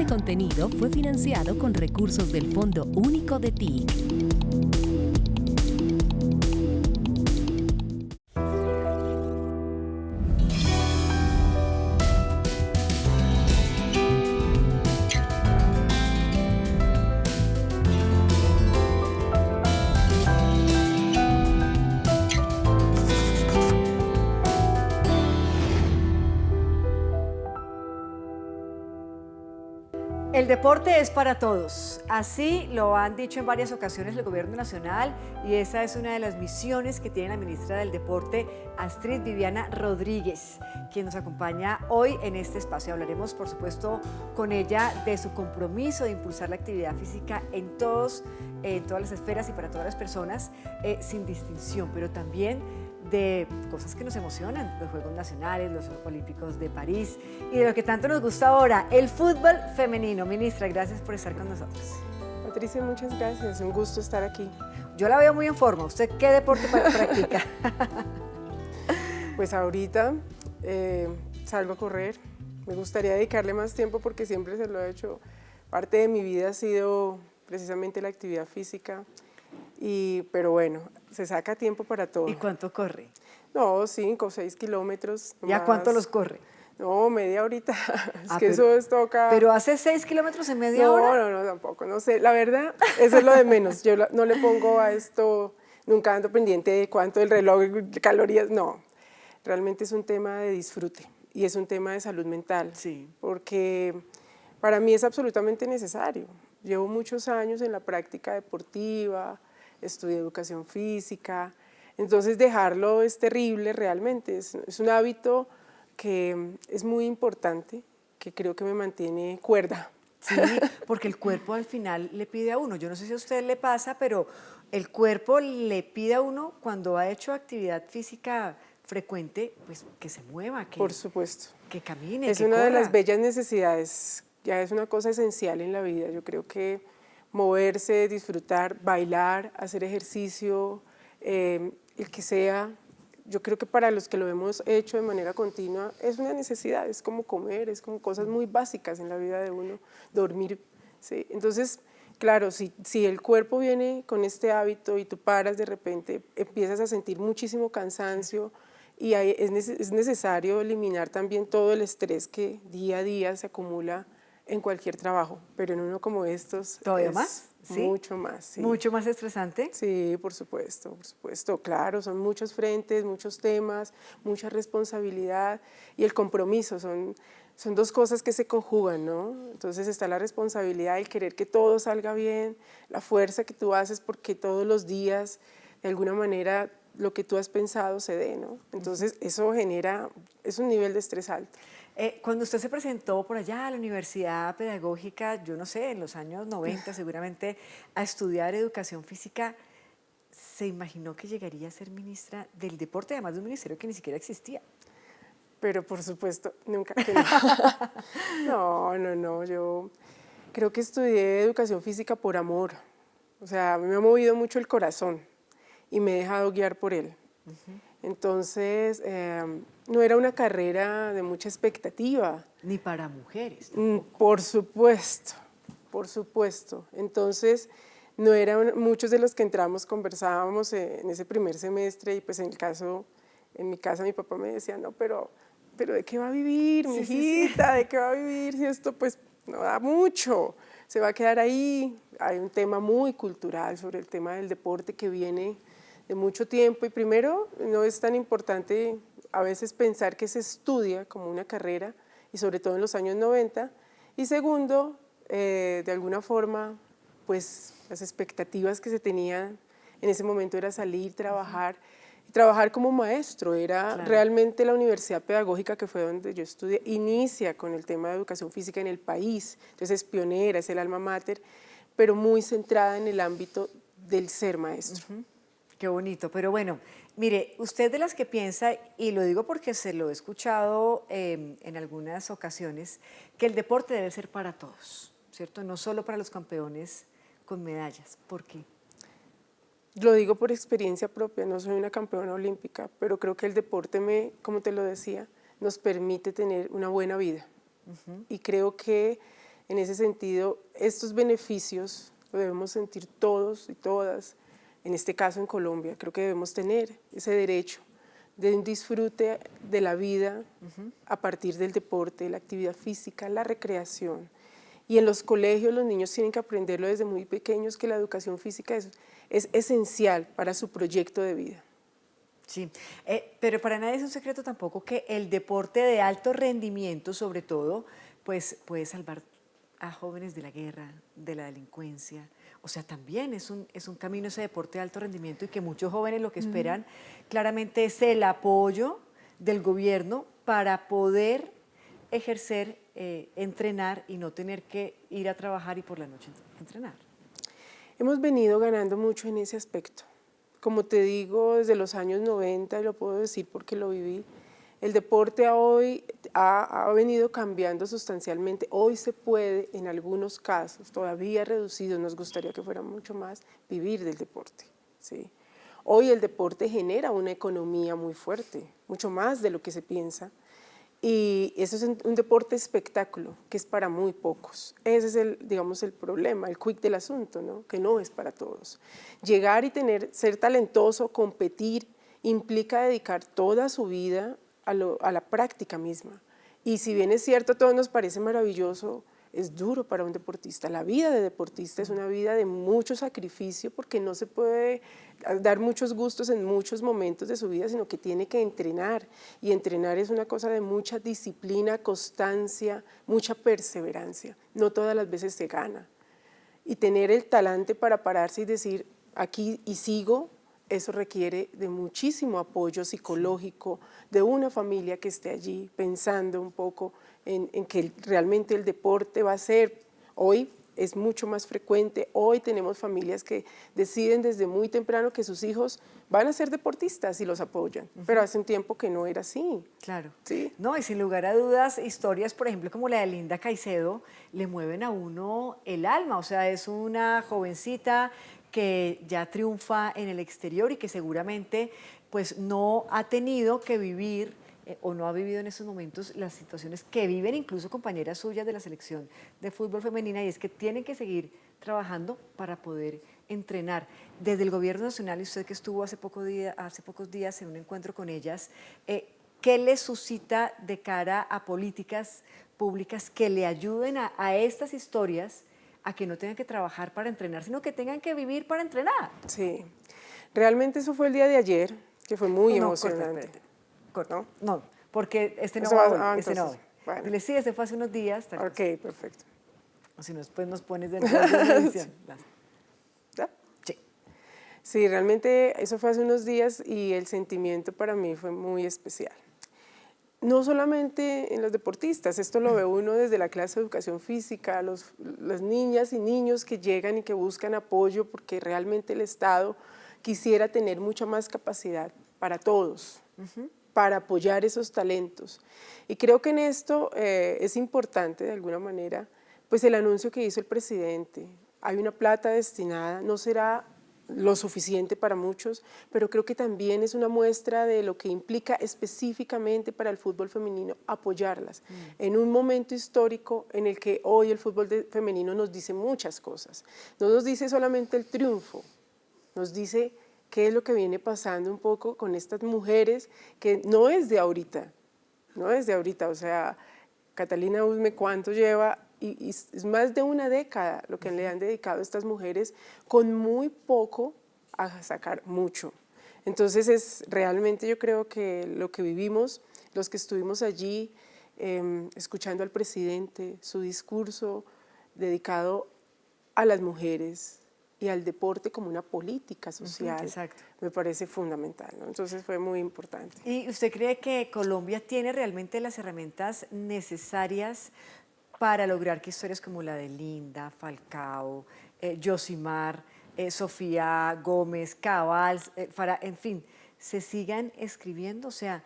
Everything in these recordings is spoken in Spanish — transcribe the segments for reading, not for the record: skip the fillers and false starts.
contenido fue financiado con recursos del Fondo Único de TIC. El deporte es para todos, así lo han dicho en varias ocasiones el Gobierno Nacional y esa es una de las misiones que tiene la ministra del Deporte, Astrid Viviana Rodríguez, quien nos acompaña hoy en este espacio. Hablaremos, por supuesto, con ella de su compromiso de impulsar la actividad física en todas las esferas y para todas las personas, sin distinción, pero también de cosas que nos emocionan, los Juegos Nacionales, los Olímpicos de París y de lo que tanto nos gusta ahora, el fútbol femenino. Ministra, gracias por estar con nosotros. Patricia, muchas gracias, un gusto estar aquí. Yo la veo muy en forma. ¿Usted qué deporte practica? Pues ahorita salgo a correr, me gustaría dedicarle más tiempo porque siempre se lo he hecho. Parte de mi vida ha sido precisamente la actividad física. Pero bueno, se saca tiempo para todo. ¿Y cuánto corre? No, 5 o 6 kilómetros. ¿Y a cuánto los corre? No, media horita. Eso es toca. ¿Pero hace 6 kilómetros en media hora? No, tampoco, no sé. La verdad, eso es lo de menos. Yo no le pongo a esto, nunca ando pendiente de cuánto el reloj, calorías, no. Realmente es un tema de disfrute y es un tema de salud mental. Sí. Porque para mí es absolutamente necesario. Llevo muchos años en la práctica deportiva, estudié educación física, entonces dejarlo es terrible realmente, es un hábito que es muy importante, que creo que me mantiene cuerda. Sí, porque el cuerpo al final le pide a uno, yo no sé si a usted le pasa, pero el cuerpo le pide a uno cuando ha hecho actividad física frecuente, pues que se mueva, Por supuesto. Que camine, es que una corra. de las bellas necesidades, ya es una cosa esencial en la vida, yo creo que moverse, disfrutar, bailar, hacer ejercicio, el que sea, yo creo que para los que lo hemos hecho de manera continua es una necesidad, es como comer, es como cosas muy básicas en la vida de uno, dormir, ¿sí? Entonces, claro, si el cuerpo viene con este hábito y tú paras de repente, empiezas a sentir muchísimo cansancio y es necesario eliminar también todo el estrés que día a día se acumula en cualquier trabajo, pero en uno como estos ¿Todavía más? ¿Sí? Mucho más, sí. ¿Mucho más estresante? Sí, por supuesto, claro, son muchos frentes, muchos temas, mucha responsabilidad y el compromiso, son dos cosas que se conjugan, ¿no? Entonces está la responsabilidad, el querer que todo salga bien, la fuerza que tú haces porque todos los días, de alguna manera, lo que tú has pensado se dé, ¿no? Entonces eso es un nivel de estrés alto. Cuando usted se presentó por allá a la Universidad Pedagógica, yo no sé, en los años 90 seguramente, a estudiar educación física, ¿se imaginó que llegaría a ser ministra del deporte, además de un ministerio que ni siquiera existía? Pero por supuesto, nunca. No, yo creo que estudié educación física por amor. O sea, me ha movido mucho el corazón y me he dejado guiar por él. Entonces, no era una carrera de mucha expectativa. Ni para mujeres tampoco. Por supuesto. Entonces, no eran muchos de los que entramos, conversábamos en ese primer semestre y pues en mi casa mi papá me decía, no, pero ¿de qué va a vivir, mi hijita? ¿De qué va a vivir si esto pues no da mucho? Se va a quedar ahí. Hay un tema muy cultural sobre el tema del deporte que viene de mucho tiempo y primero no es tan importante a veces pensar que se estudia como una carrera y sobre todo en los años 90 y segundo, de alguna forma, pues las expectativas que se tenían en ese momento era salir, trabajar y trabajar como maestro, era realmente la Universidad Pedagógica que fue donde yo estudié, inicia con el tema de educación física en el país, entonces es pionera, es el alma mater, pero muy centrada en el ámbito del ser maestro. Qué bonito, pero bueno, mire, usted de las que piensa, y lo digo porque se lo he escuchado en algunas ocasiones, que el deporte debe ser para todos, ¿cierto? No solo para los campeones con medallas. ¿Por qué? Lo digo por experiencia propia, no soy una campeona olímpica, pero creo que el deporte, como te lo decía, nos permite tener una buena vida. Y creo que En ese sentido, estos beneficios los debemos sentir todos y todas, en este caso en Colombia. Creo que debemos tener ese derecho de un disfrute de la vida a partir del deporte, la actividad física, la recreación. Y en los colegios los niños tienen que aprenderlo desde muy pequeños, que la educación física es esencial para su proyecto de vida. Sí, pero para nadie es un secreto tampoco que el deporte de alto rendimiento, sobre todo, pues puede salvar a jóvenes de la guerra, de la delincuencia. O sea, también es un camino ese deporte de alto rendimiento y que muchos jóvenes lo que esperan claramente es el apoyo del gobierno para poder ejercer, entrenar y no tener que ir a trabajar y por la noche entrenar. Hemos venido ganando mucho en ese aspecto. Como te digo, desde los años 90, y lo puedo decir porque lo viví, el deporte hoy ha venido cambiando sustancialmente. Hoy se puede, en algunos casos, todavía reducido, nos gustaría que fuera mucho más, vivir del deporte, ¿sí? Hoy el deporte genera una economía muy fuerte, mucho más de lo que se piensa. Y eso es un deporte espectáculo, que es para muy pocos. Ese es digamos, el problema, el quick del asunto, ¿no? Que no es para todos. Llegar y ser talentoso, competir, implica dedicar toda su vida a la práctica misma. Y si bien es cierto, todo nos parece maravilloso, es duro para un deportista. La vida de deportista es una vida de mucho sacrificio porque no se puede dar muchos gustos en muchos momentos de su vida, sino que tiene que entrenar. Y entrenar es una cosa de mucha disciplina, constancia, mucha perseverancia. No todas las veces se gana. Y tener el talante para pararse y decir, aquí y sigo, eso requiere de muchísimo apoyo psicológico, de una familia que esté allí pensando un poco en que realmente el deporte va a ser, hoy es mucho más frecuente, hoy tenemos familias que deciden desde muy temprano que sus hijos van a ser deportistas y los apoyan, pero hace un tiempo que no era así. Claro. ¿Sí? No, y sin lugar a dudas, historias, por ejemplo, como la de Linda Caicedo, le mueven a uno el alma, o sea, es una jovencita que ya triunfa en el exterior y que seguramente pues no ha tenido que vivir o no ha vivido en esos momentos las situaciones que viven incluso compañeras suyas de la selección de fútbol femenina, y es que tienen que seguir trabajando para poder entrenar. Desde el gobierno nacional, y usted que estuvo hace pocos días en un encuentro con ellas, ¿qué les suscita de cara a políticas públicas que le ayuden a estas historias a que no tengan que trabajar para entrenar, sino que tengan que vivir para entrenar? Sí, realmente eso fue el día de ayer, que fue muy emocionante. Corta. ¿No? Porque este no Eso va va- hoy, entonces, no va hoy. bueno. Dile, sí, este fue hace unos días. Tal cosa. Ok, perfecto. O si no, después nos pones dentro de la edición. ¿Ya? Sí. Sí, realmente eso fue hace unos días y el sentimiento para mí fue muy especial. No solamente en los deportistas, esto lo ve uno desde la clase de educación física, las niñas y niños que llegan y que buscan apoyo porque realmente el Estado quisiera tener mucha más capacidad para todos, para apoyar esos talentos. Y creo que en esto es importante de alguna manera, pues el anuncio que hizo el presidente. Hay una plata destinada, no será lo suficiente para muchos, pero creo que también es una muestra de lo que implica específicamente para el fútbol femenino apoyarlas en un momento histórico en el que hoy el fútbol femenino nos dice muchas cosas. No nos dice solamente el triunfo, nos dice qué es lo que viene pasando un poco con estas mujeres que no es de ahorita, o sea, Catalina Usme, ¿cuánto lleva? Y es más de una década lo que le han dedicado a estas mujeres con muy poco a sacar mucho. Entonces realmente yo creo que lo que vivimos, los que estuvimos allí escuchando al presidente, su discurso dedicado a las mujeres y al deporte como una política social, me parece fundamental, ¿no? Entonces fue muy importante. ¿Y usted cree que Colombia tiene realmente las herramientas necesarias para lograr que historias como la de Linda, Falcao, Yosimar, Sofía Gómez, Cabal, en fin, se sigan escribiendo? O sea,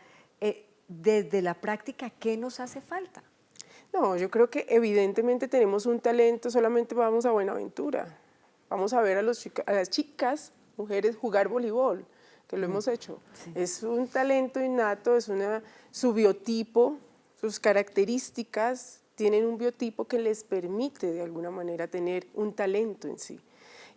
desde la práctica, ¿qué nos hace falta? No, yo creo que evidentemente tenemos un talento, solamente vamos a Buenaventura. Vamos a ver a las chicas, mujeres, jugar voleibol, que lo hemos hecho. Sí. Es un talento innato, su biotipo, sus características tienen un biotipo que les permite de alguna manera tener un talento en sí.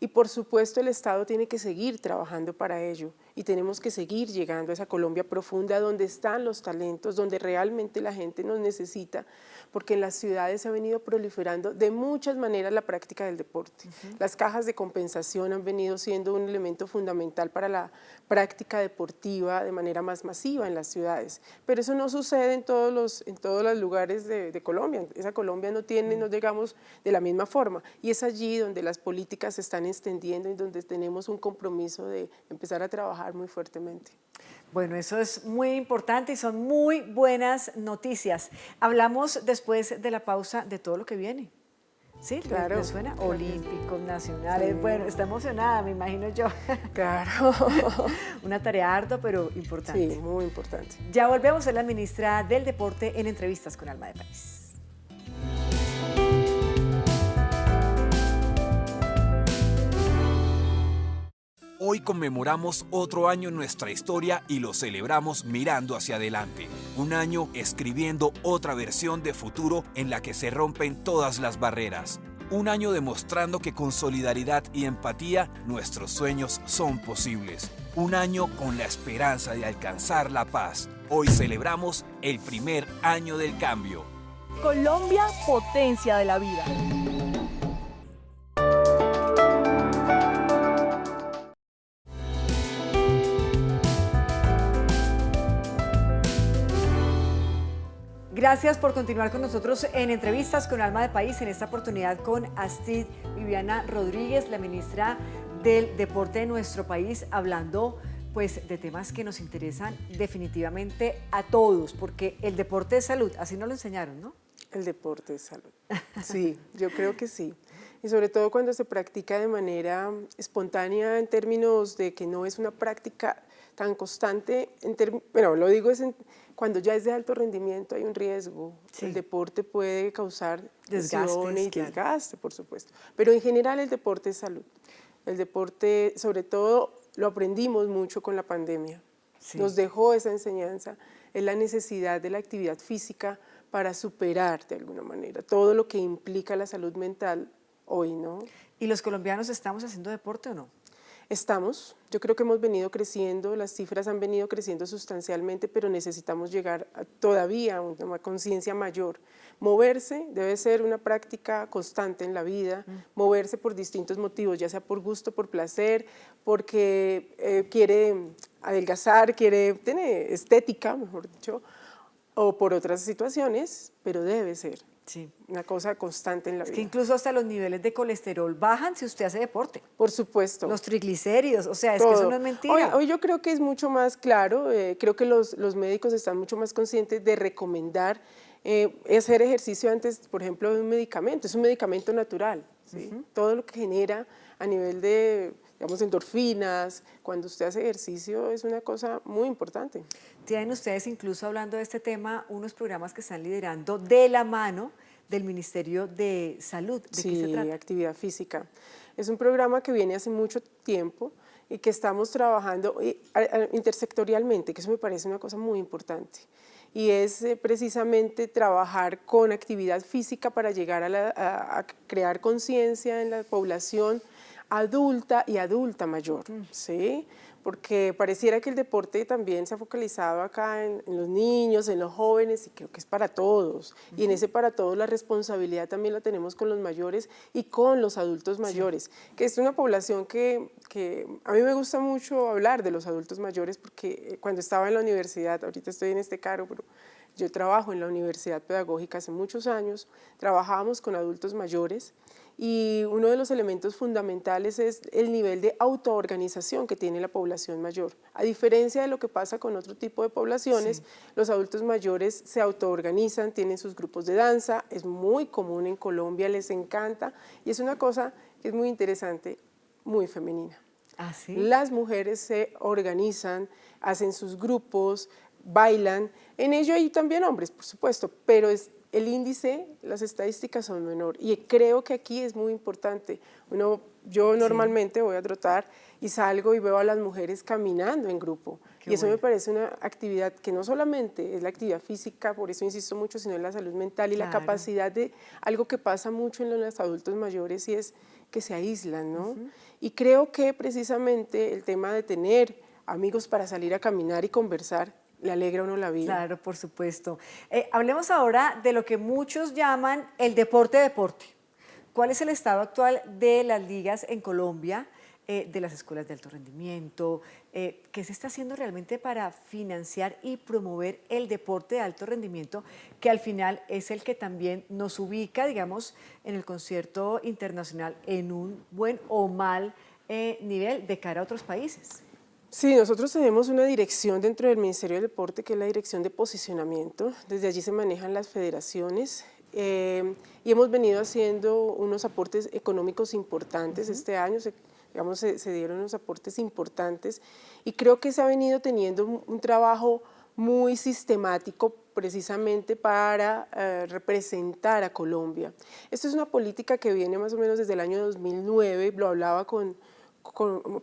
Y por supuesto el Estado tiene que seguir trabajando para ello y tenemos que seguir llegando a esa Colombia profunda donde están los talentos, donde realmente la gente nos necesita, porque en las ciudades se ha venido proliferando de muchas maneras la práctica del deporte. Las cajas de compensación han venido siendo un elemento fundamental para la práctica deportiva de manera más masiva en las ciudades, pero eso no sucede en todos los lugares de Colombia. Esa Colombia no llegamos de la misma forma y es allí donde las políticas se están extendiendo y donde tenemos un compromiso de empezar a trabajar muy fuertemente. Bueno, eso es muy importante y son muy buenas noticias. Hablamos después de la pausa de todo lo que viene. ¿Sí? Claro. ¿Le suena? Olímpicos, nacionales. Sí. Bueno, está emocionada, me imagino yo. Claro. Una tarea ardua, pero importante. Sí, muy importante. Ya volvemos a la ministra del Deporte en Entrevistas con Alma de País. Hoy conmemoramos otro año en nuestra historia y lo celebramos mirando hacia adelante. Un año escribiendo otra versión de futuro en la que se rompen todas las barreras. Un año demostrando que con solidaridad y empatía nuestros sueños son posibles. Un año con la esperanza de alcanzar la paz. Hoy celebramos el primer año del cambio. Colombia, potencia de la vida. Gracias por continuar con nosotros en Entrevistas con Alma de País, en esta oportunidad con Astrid Viviana Rodríguez, la ministra del Deporte de nuestro país, hablando pues de temas que nos interesan definitivamente a todos, porque el deporte es salud, así nos lo enseñaron, ¿no? El deporte es salud. Sí, yo creo que sí. Y sobre todo cuando se practica de manera espontánea en términos de que no es una práctica tan constante, bueno, lo digo cuando ya es de alto rendimiento hay un riesgo. Sí. El deporte puede causar desgaste y desgaste, por supuesto. Pero en general el deporte es salud. El deporte, sobre todo, lo aprendimos mucho con la pandemia. Sí. Nos dejó esa enseñanza, es la necesidad de la actividad física para superar de alguna manera todo lo que implica la salud mental hoy, ¿no? ¿Y los colombianos estamos haciendo deporte o no? Estamos, yo creo que hemos venido creciendo, las cifras han venido creciendo sustancialmente, pero necesitamos llegar todavía a una conciencia mayor. Moverse debe ser una práctica constante en la vida, moverse por distintos motivos, ya sea por gusto, por placer, porque quiere adelgazar, quiere tener estética, mejor dicho, o por otras situaciones, pero debe ser. Sí. Una cosa constante en la vida. Es que incluso hasta los niveles de colesterol bajan si usted hace deporte. Por supuesto. Los triglicéridos, o sea, es que eso no es mentira. Hoy yo creo que es mucho más claro, creo que los médicos están mucho más conscientes de recomendar hacer ejercicio antes, por ejemplo, de un medicamento. Es un medicamento natural, ¿sí? Todo lo que genera a nivel de, digamos, endorfinas, cuando usted hace ejercicio es una cosa muy importante. Tienen ustedes, incluso hablando de este tema, unos programas que están liderando de la mano del Ministerio de Salud. ¿De qué se trata? Actividad física. Es un programa que viene hace mucho tiempo y que estamos trabajando intersectorialmente, que eso me parece una cosa muy importante. Y es precisamente trabajar con actividad física para llegar a crear conciencia en la población adulta y adulta mayor, ¿sí? Porque pareciera que el deporte también se ha focalizado acá en los niños, en los jóvenes, y creo que es para todos. Y en ese para todos la responsabilidad también la tenemos con los mayores y con los adultos mayores, que es una población que a mí me gusta mucho hablar de los adultos mayores, porque cuando estaba en la universidad, ahorita estoy en este cargo, pero yo trabajo en la Universidad Pedagógica hace muchos años, trabajábamos con adultos mayores, y uno de los elementos fundamentales es el nivel de autoorganización que tiene la población mayor. A diferencia de lo que pasa con otro tipo de poblaciones, los adultos mayores se autoorganizan, tienen sus grupos de danza, es muy común en Colombia, les encanta, y es una cosa que es muy interesante, muy femenina. ¿Ah, sí? Las mujeres se organizan, hacen sus grupos, bailan, en ello hay también hombres, por supuesto, pero es el índice, las estadísticas son menor. Y creo que aquí es muy importante. Yo normalmente voy a trotar y salgo y veo a las mujeres caminando en grupo. Qué y eso bueno. me parece una actividad que no solamente es la actividad física, por eso insisto mucho, sino en la salud mental y la Claro. capacidad de algo que pasa mucho en los adultos mayores, y es que se aíslan, ¿no? Y creo que precisamente el tema de tener amigos para salir a caminar y conversar le alegra a uno la vida. Claro, por supuesto. Hablemos ahora de lo que muchos llaman el deporte. ¿Cuál es el estado actual de las ligas en Colombia, de las escuelas de alto rendimiento? ¿Qué se está haciendo realmente para financiar y promover el deporte de alto rendimiento, que al final es el que también nos ubica, digamos, en el concierto internacional en un buen o mal nivel de cara a otros países? Sí, nosotros tenemos una dirección dentro del Ministerio del Deporte, que es la dirección de posicionamiento. Desde allí se manejan las federaciones y hemos venido haciendo unos aportes económicos importantes. Este año se dieron unos aportes importantes y creo que se ha venido teniendo un trabajo muy sistemático precisamente para representar a Colombia. Esto es una política que viene más o menos desde el año 2009, lo hablaba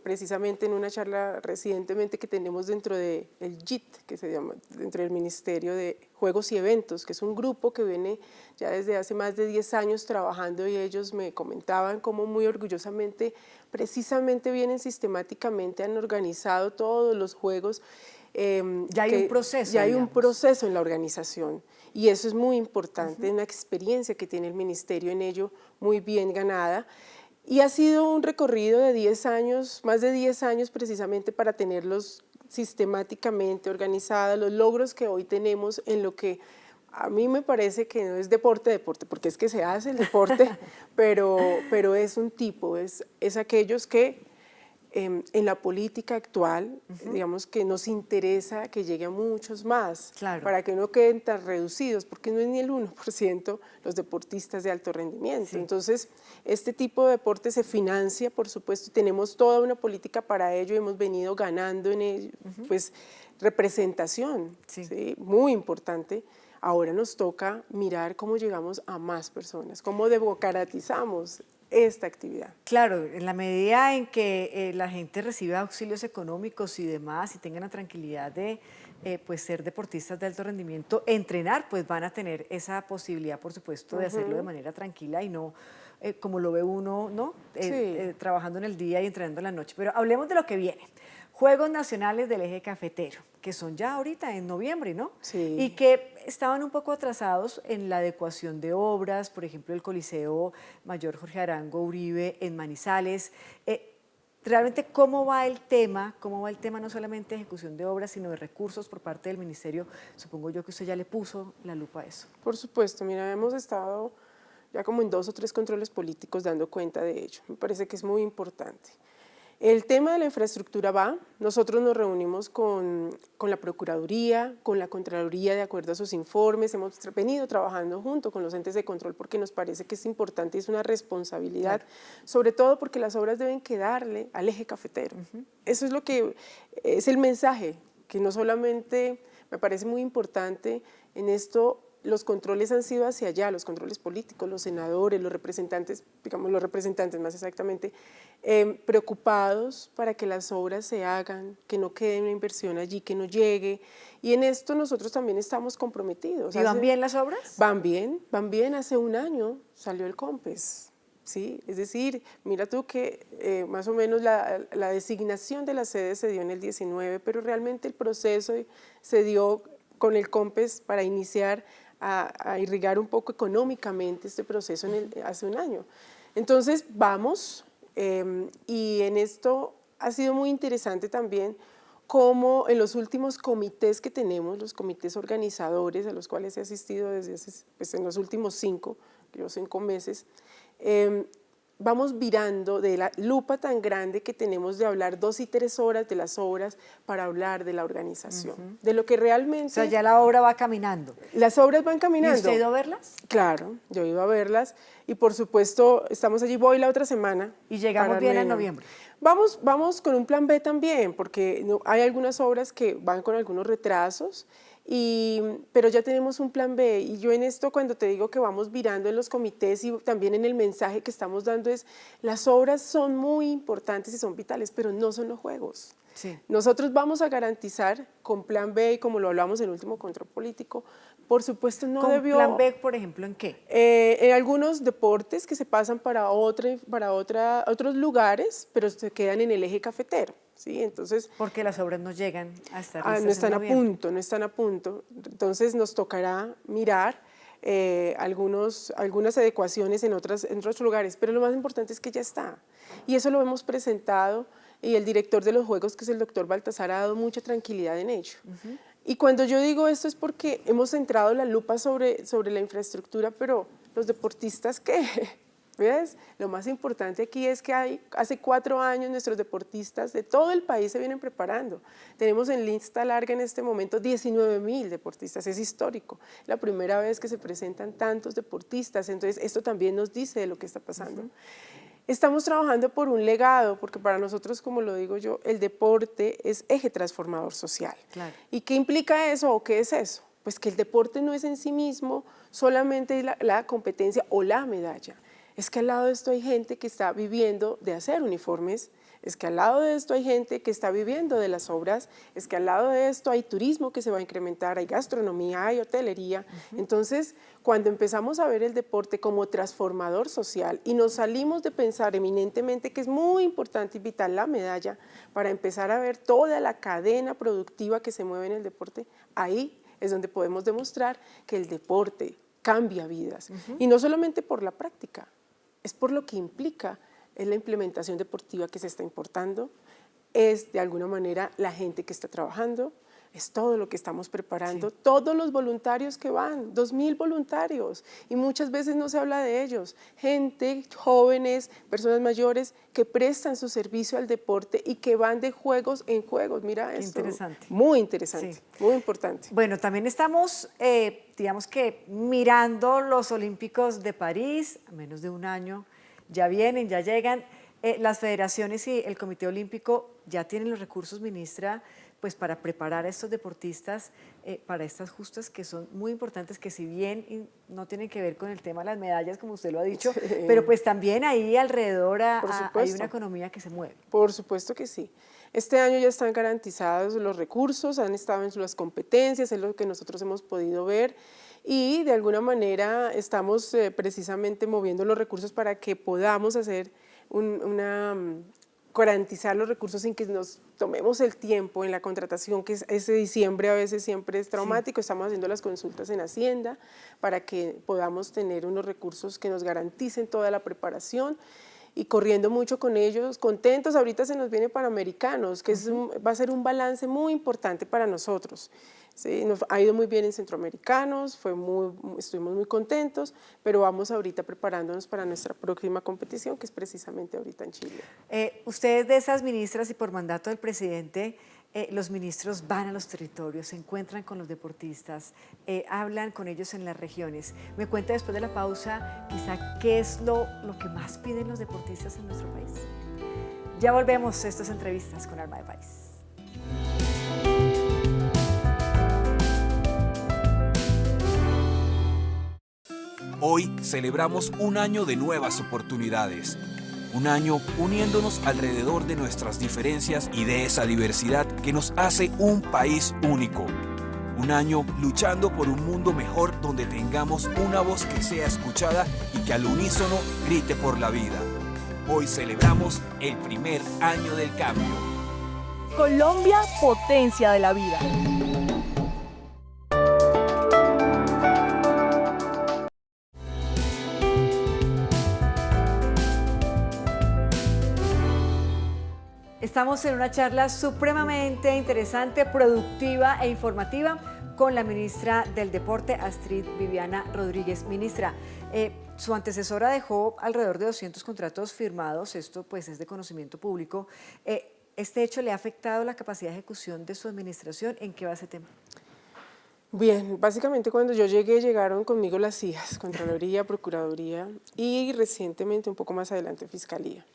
precisamente en una charla recientemente que tenemos dentro del JIT, que se llama, dentro del Ministerio de Juegos y Eventos, que es un grupo que viene ya desde hace más de 10 años trabajando, y ellos me comentaban cómo muy orgullosamente, precisamente vienen sistemáticamente, han organizado todos los juegos. Ya hay un proceso. Ya hay un proceso en la organización, y eso es muy importante, una experiencia que tiene el ministerio en ello muy bien ganada. Y ha sido un recorrido de 10 años, más de 10 años precisamente, para tenerlos sistemáticamente organizados, los logros que hoy tenemos en lo que a mí me parece que no es deporte, porque es que se hace el deporte, pero es un tipo, es aquellos que en la política actual, digamos que nos interesa que llegue a muchos más, Claro. para que no queden tan reducidos, porque no es ni el 1% los deportistas de alto rendimiento. Sí. Entonces, este tipo de deporte se financia, por supuesto, y tenemos toda una política para ello, y hemos venido ganando en ello, pues, representación, Sí. ¿sí? Muy importante. Ahora nos toca mirar cómo llegamos a más personas, cómo democratizamos esta actividad. Claro, en la medida en que la gente reciba auxilios económicos y demás y tengan la tranquilidad de pues ser deportistas de alto rendimiento, entrenar, pues van a tener esa posibilidad, por supuesto, de hacerlo de manera tranquila y no como lo ve uno, ¿no? Sí. Trabajando en el día y entrenando en la noche. Pero hablemos de lo que viene. Juegos Nacionales del Eje Cafetero, que son ya ahorita en noviembre, ¿no? Sí. Y que estaban un poco atrasados en la adecuación de obras, por ejemplo, el Coliseo Mayor Jorge Arango Uribe en Manizales. Realmente, ¿cómo va el tema? ¿Cómo va el tema no solamente de ejecución de obras, sino de recursos por parte del Ministerio? Supongo yo que usted ya le puso la lupa a eso. Por supuesto, mira, hemos estado ya como en 2 o 3 controles políticos dando cuenta de ello. Me parece que es muy importante. El tema de la infraestructura va, nosotros nos reunimos con la Procuraduría, con la Contraloría de acuerdo a sus informes, hemos venido trabajando junto con los entes de control porque nos parece que es importante y es una responsabilidad, sobre todo porque las obras deben quedarle al eje cafetero. Eso es lo que es el mensaje, que no solamente me parece muy importante en esto. Los controles han sido hacia allá, los controles políticos, los senadores, los representantes, digamos los representantes más exactamente, preocupados para que las obras se hagan, que no quede una inversión allí, que no llegue. Y en esto nosotros también estamos comprometidos. ¿Y van bien las obras? Van bien. Hace un año salió el COMPES. ¿Sí? Es decir, mira tú que más o menos la designación de la sede se dio en el 19, pero realmente el proceso se dio con el COMPES para iniciar a irrigar un poco económicamente este proceso hace un año. Entonces vamos, y en esto ha sido muy interesante también cómo en los últimos comités que tenemos, los comités organizadores a los cuales he asistido desde pues en los últimos 5 meses, vamos virando de la lupa tan grande que tenemos de hablar 2 y 3 horas de las obras para hablar de la organización, de lo que realmente... O sea, ya la obra va caminando. Las obras van caminando. ¿Y usted ha ido a verlas? Claro, yo iba a verlas y por supuesto estamos allí, voy la otra semana. ¿Y llegamos bien en noviembre? Vamos con un plan B también, porque hay algunas obras que van con algunos retrasos pero ya tenemos un plan B, y yo en esto cuando te digo que vamos virando en los comités y también en el mensaje que estamos dando es, las obras son muy importantes y son vitales, pero no son los juegos. Sí. Nosotros vamos a garantizar con plan B, y como lo hablamos en el último control político, por supuesto no ¿Con debió… plan B, por ejemplo, en qué? En algunos deportes que se pasan para otros lugares, pero se quedan en el eje cafetero, ¿sí? Entonces, Porque las obras no llegan a estar listas no están en a noviembre. punto, no están a punto. Entonces nos tocará mirar algunas adecuaciones en otros lugares, pero lo más importante es que ya está. Y eso lo hemos presentado y el director de los Juegos, que es el doctor Baltasar, ha dado mucha tranquilidad en ello. Y cuando yo digo esto es porque hemos centrado la lupa sobre la infraestructura, pero los deportistas, ¿qué? ¿Ves? Lo más importante aquí es que hace 4 años nuestros deportistas de todo el país se vienen preparando. Tenemos en lista larga en este momento 19.000 deportistas, es histórico. La primera vez que se presentan tantos deportistas, entonces esto también nos dice de lo que está pasando. Estamos trabajando por un legado, porque para nosotros, como lo digo yo, el deporte es eje transformador social. Claro. ¿Y qué implica eso o qué es eso? Pues que el deporte no es en sí mismo solamente la competencia o la medalla. Es que al lado de esto hay gente que está viviendo de hacer uniformes, es que al lado de esto hay gente que está viviendo de las obras, es que al lado de esto hay turismo que se va a incrementar, hay gastronomía, hay hotelería. Entonces, cuando empezamos a ver el deporte como transformador social y nos salimos de pensar eminentemente que es muy importante y vital la medalla para empezar a ver toda la cadena productiva que se mueve en el deporte, ahí es donde podemos demostrar que el deporte cambia vidas. Y no solamente por la práctica, es por lo que implica, es la implementación deportiva que se está importando, es de alguna manera la gente que está trabajando, es todo lo que estamos preparando, todos los voluntarios que van, 2.000 voluntarios, y muchas veces no se habla de ellos, gente, jóvenes, personas mayores que prestan su servicio al deporte y que van de juegos en juegos, mira esto. Interesante. Muy interesante, muy importante. Bueno, también estamos, digamos que mirando los Olímpicos de París, a menos de un año, ya vienen, ya llegan. Las federaciones y el Comité Olímpico ya tienen los recursos, ministra, pues para preparar a estos deportistas para estas justas que son muy importantes, que si bien no tienen que ver con el tema de las medallas, como usted lo ha dicho, pero pues también ahí alrededor hay una economía que se mueve. Por supuesto que sí. Este año ya están garantizados los recursos, han estado en las competencias, es lo que nosotros hemos podido ver, y de alguna manera estamos precisamente moviendo los recursos para que podamos hacer garantizar los recursos sin que nos tomemos el tiempo en la contratación, que ese diciembre a veces siempre es traumático. Estamos haciendo las consultas en Hacienda para que podamos tener unos recursos que nos garanticen toda la preparación y corriendo mucho con ellos, contentos. Ahorita se nos viene Panamericanos, que va a ser un balance muy importante para nosotros. Sí, nos ha ido muy bien en Centroamericanos, estuvimos muy contentos, pero vamos ahorita preparándonos para nuestra próxima competición, que es precisamente ahorita en Chile. Ustedes de esas ministras y por mandato del presidente, los ministros van a los territorios, se encuentran con los deportistas, hablan con ellos en las regiones. Me cuenta después de la pausa, quizá, ¿qué es lo que más piden los deportistas en nuestro país? Ya volvemos a estas entrevistas con Alma de País. Hoy celebramos un año de nuevas oportunidades. Un año uniéndonos alrededor de nuestras diferencias y de esa diversidad que nos hace un país único. Un año luchando por un mundo mejor donde tengamos una voz que sea escuchada y que al unísono grite por la vida. Hoy celebramos el primer año del cambio. Colombia, potencia de la vida. Estamos en una charla supremamente interesante, productiva e informativa con la ministra del Deporte, Astrid Viviana Rodríguez. Ministra, su antecesora dejó alrededor de 200 contratos firmados, esto pues es de conocimiento público. ¿Este hecho le ha afectado la capacidad de ejecución de su administración? ¿En qué va ese tema? Bien, básicamente cuando yo llegué, llegaron conmigo las CIAs, Contraloría, Procuraduría y recientemente, un poco más adelante, Fiscalía.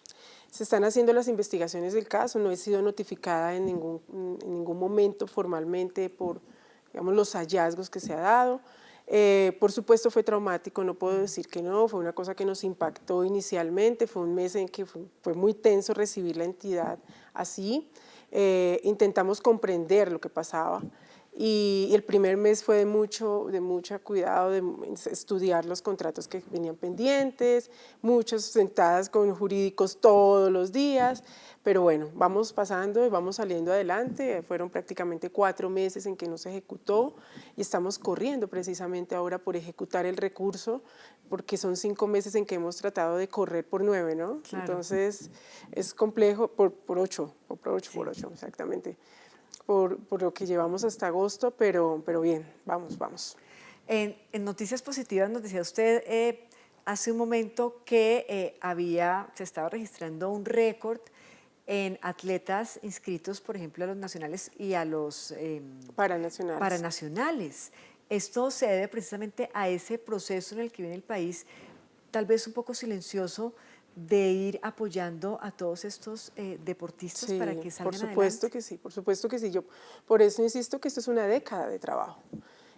Se están haciendo las investigaciones del caso, no he sido notificada en ningún momento formalmente por digamos, los hallazgos que se ha dado. Por supuesto fue traumático, no puedo decir que no, fue una cosa que nos impactó inicialmente, fue un mes en que fue muy tenso recibir la entidad así. Intentamos comprender lo que pasaba y el primer mes fue de mucho cuidado, de estudiar los contratos que venían pendientes, muchas sentadas con jurídicos todos los días, pero bueno, vamos pasando y vamos saliendo adelante. Fueron prácticamente 4 meses en que no se ejecutó y estamos corriendo precisamente ahora por ejecutar el recurso, porque son 5 meses en que hemos tratado de correr por 9, ¿no? Claro. Entonces es complejo, por 8, exactamente, por lo que llevamos hasta agosto, pero bien, vamos. En Noticias Positivas nos decía usted hace un momento que se estaba registrando un récord en atletas inscritos, por ejemplo, a los nacionales y a los paranacionales. Esto se debe precisamente a ese proceso en el que viene el país, tal vez un poco silencioso, de ir apoyando a todos estos deportistas para que salgan adelante. Por supuesto que sí. Yo por eso insisto que esto es una década de trabajo.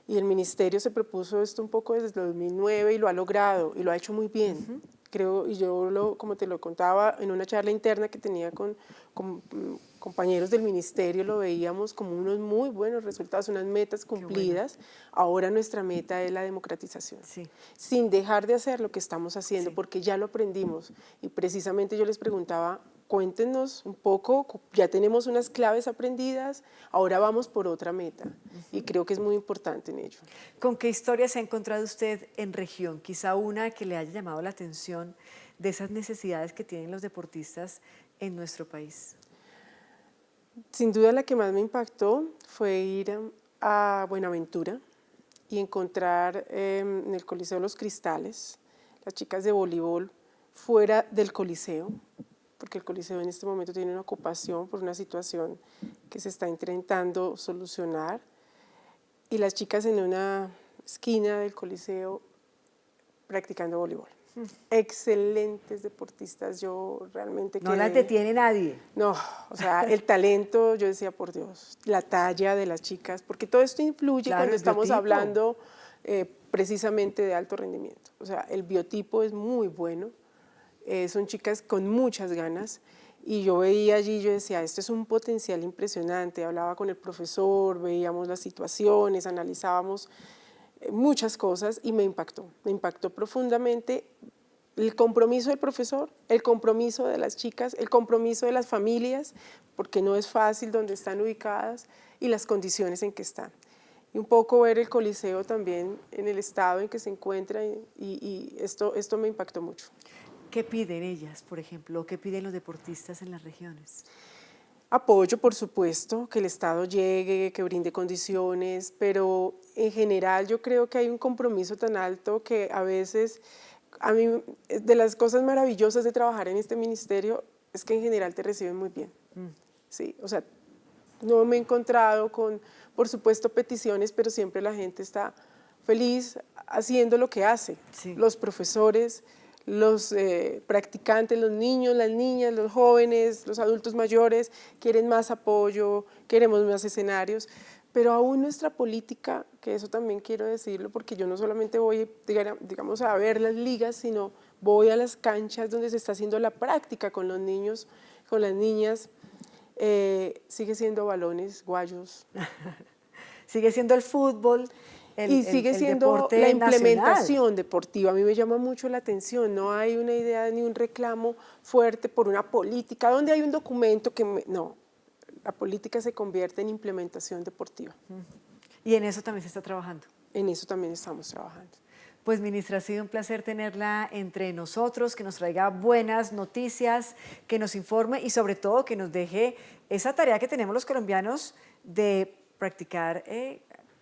Y el ministerio se propuso esto un poco desde el 2009 y lo ha logrado y lo ha hecho muy bien. Creo, y yo como te lo contaba en una charla interna que tenía con compañeros del ministerio, lo veíamos como unos muy buenos resultados, unas metas cumplidas. Bueno. Ahora nuestra meta es la democratización, sin dejar de hacer lo que estamos haciendo, porque ya lo aprendimos. Y precisamente yo les preguntaba, cuéntenos un poco, ya tenemos unas claves aprendidas, ahora vamos por otra meta. Y creo que es muy importante en ello. ¿Con qué historia se ha encontrado usted en región? Quizá una que le haya llamado la atención de esas necesidades que tienen los deportistas en nuestro país. Sin duda la que más me impactó fue ir a Buenaventura y encontrar en el Coliseo Los Cristales las chicas de voleibol fuera del Coliseo, porque el Coliseo en este momento tiene una ocupación por una situación que se está intentando solucionar, y las chicas en una esquina del Coliseo practicando voleibol. Excelentes deportistas, yo realmente no las detiene nadie. No, o sea, el talento, yo decía, por Dios, la talla de las chicas, porque todo esto influye cuando estamos hablando precisamente de alto rendimiento. O sea, el biotipo es muy bueno, son chicas con muchas ganas, y yo veía allí, yo decía, esto es un potencial impresionante. Hablaba con el profesor, veíamos las situaciones, analizábamos muchas cosas y me impactó profundamente el compromiso del profesor, el compromiso de las chicas, el compromiso de las familias, porque no es fácil donde están ubicadas, y las condiciones en que están. Y un poco ver el Coliseo también en el estado en que se encuentra, y esto me impactó mucho. ¿Qué piden ellas, por ejemplo? ¿Qué piden los deportistas en las regiones? Apoyo, por supuesto, que el Estado llegue, que brinde condiciones, pero en general yo creo que hay un compromiso tan alto que a veces, a mí, de las cosas maravillosas de trabajar en este ministerio es que en general te reciben muy bien. Sí, o sea, no me he encontrado con, por supuesto, peticiones, pero siempre la gente está feliz haciendo lo que hace. Los profesores, los practicantes, los niños, las niñas, los jóvenes, los adultos mayores quieren más apoyo, queremos más escenarios, pero aún nuestra política, que eso también quiero decirlo, porque yo no solamente voy, digamos, a ver las ligas, sino voy a las canchas donde se está haciendo la práctica con los niños, con las niñas, sigue siendo balones, guayos. Sigue siendo el fútbol. Y sigue siendo la implementación deportiva. A mí me llama mucho la atención, no hay una idea ni un reclamo fuerte por una política, donde hay un documento que... No, la política se convierte en implementación deportiva. Y en eso también se está trabajando. En eso también estamos trabajando. Pues, ministra, ha sido un placer tenerla entre nosotros, que nos traiga buenas noticias, que nos informe y sobre todo que nos deje esa tarea que tenemos los colombianos de practicar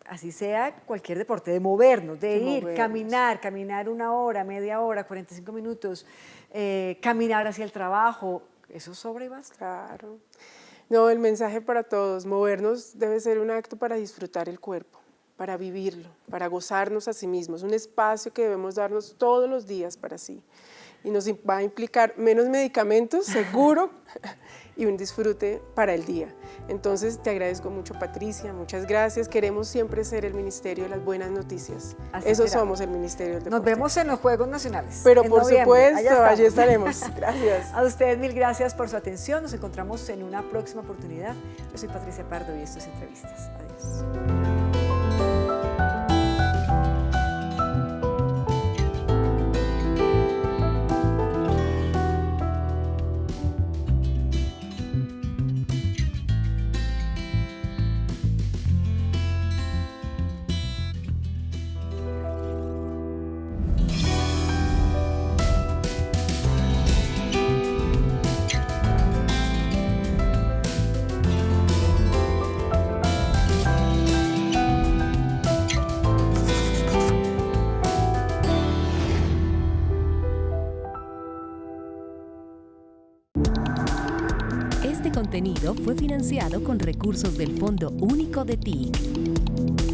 así sea cualquier deporte, de movernos, de ir, caminar 1 hora, media hora, 45 minutos, caminar hacia el trabajo, eso sobra y basta. Claro. No, el mensaje para todos, movernos debe ser un acto para disfrutar el cuerpo, para vivirlo, para gozarnos a sí mismos, un espacio que debemos darnos todos los días para sí. y nos va a implicar menos medicamentos, seguro, y un disfrute para el día. Entonces, te agradezco mucho, Patricia, muchas gracias. Queremos siempre ser el Ministerio de las Buenas Noticias. Así Eso será. somos el Ministerio del Deporte. Nos vemos en los Juegos Nacionales. Pero en por noviembre. supuesto, Allá allí estamos. estaremos. Gracias. A ustedes mil gracias por su atención. Nos encontramos en una próxima oportunidad. Yo soy Patricia Pardo y esto es Entrevistas. Adiós. Este contenido fue financiado con recursos del Fondo Único de TIC.